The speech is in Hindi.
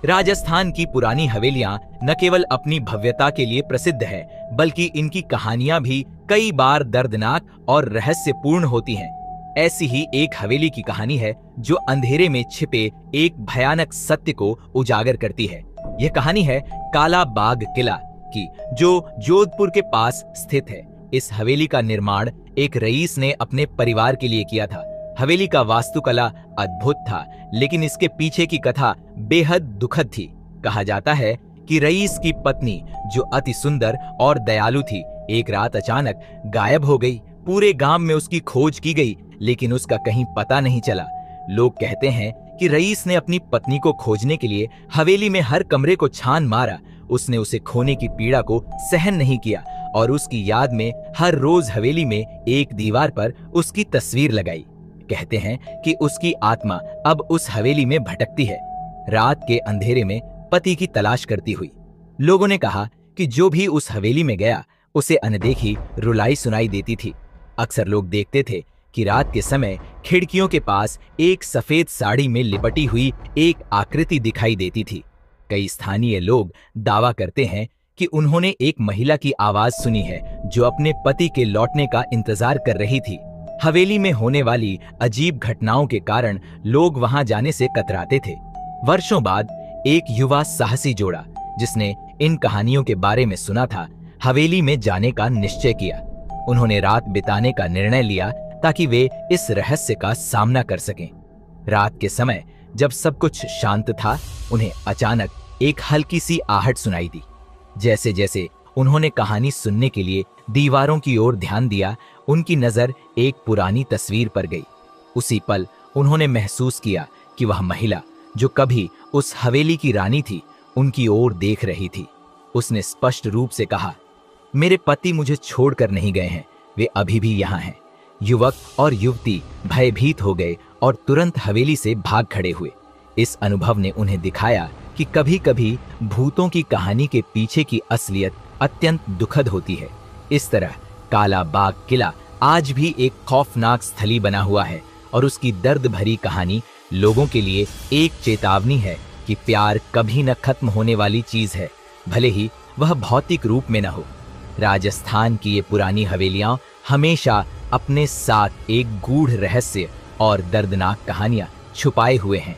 राजस्थान की पुरानी हवेलियां न केवल अपनी भव्यता के लिए प्रसिद्ध है, बल्कि इनकी कहानियां भी कई बार दर्दनाक और रहस्यपूर्ण होती हैं। ऐसी ही एक हवेली की कहानी है जो अंधेरे में छिपे एक भयानक सत्य को उजागर करती है। यह कहानी है काला बाग किला की, जो जोधपुर के पास स्थित है। इस हवेली का निर्माण एक रईस ने अपने परिवार के लिए किया था। हवेली का वास्तुकला अद्भुत था, लेकिन इसके पीछे की कथा बेहद दुखद थी। कहा जाता है कि रईस की पत्नी, जो अति सुंदर और दयालु थी, एक रात अचानक गायब हो गई। पूरे गांव में उसकी खोज की गई, लेकिन उसका कहीं पता नहीं चला। लोग कहते हैं कि रईस ने अपनी पत्नी को खोजने के लिए हवेली में हर कमरे को छान मारा। उसने उसे खोने की पीड़ा को सहन नहीं किया और उसकी याद में हर रोज हवेली में एक दीवार पर उसकी तस्वीर लगाई। कहते हैं कि उसकी आत्मा अब उस हवेली में भटकती है, रात के अंधेरे में पति की तलाश करती हुई। लोगों ने कहा कि जो भी उस हवेली में गया, उसे अनदेखी रुलाई सुनाई देती थी। अक्सर लोग देखते थे कि रात के समय खिड़कियों के पास एक सफेद साड़ी में लिपटी हुई एक आकृति दिखाई देती थी। कई स्थानीय लोग दावा करते हैं कि उन्होंने एक महिला की आवाज सुनी है जो अपने पति के लौटने का इंतजार कर रही थी। हवेली में होने वाली अजीब घटनाओं के कारण लोग वहां जाने से कतराते थे। वर्षों बाद एक युवा साहसी जोड़ा, जिसने इन कहानियों के बारे में सुना था, हवेली में जाने का निश्चय किया। उन्होंने रात बिताने का निर्णय लिया ताकि वे इस रहस्य का सामना कर सकें। रात के समय जब सब कुछ शांत था, उन्हें अचानक एक हल्की सी आहट सुनाई दी। जैसे जैसे उन्होंने कहानी सुनने के लिए दीवारों की ओर ध्यान दिया, उनकी नजर एक पुरानी तस्वीर पर गई। उसी पल उन्होंने महसूस किया कि वह महिला, जो कभी उस हवेली की रानी थी, उनकी ओर देख रही थी। उसने स्पष्ट रूप से कहा, मेरे पति मुझे छोड़कर नहीं गए हैं, वे अभी भी यहाँ हैं। युवक और युवती भयभीत हो गए और तुरंत हवेली से भाग खड़े हुए। इस अनुभव ने उन्हें दिखाया कि कभी कभी भूतों की कहानी के पीछे की असलियत अत्यंत दुखद होती है। इस तरह काला बाग किला आज भी एक खौफनाक स्थली बना हुआ है और उसकी दर्द भरी कहानी लोगों के लिए एक चेतावनी है कि प्यार कभी न खत्म होने वाली चीज है, भले ही वह भौतिक रूप में न हो। राजस्थान की ये पुरानी हवेलियां हमेशा अपने साथ एक गूढ़ रहस्य और दर्दनाक कहानियां छुपाए हुए हैं।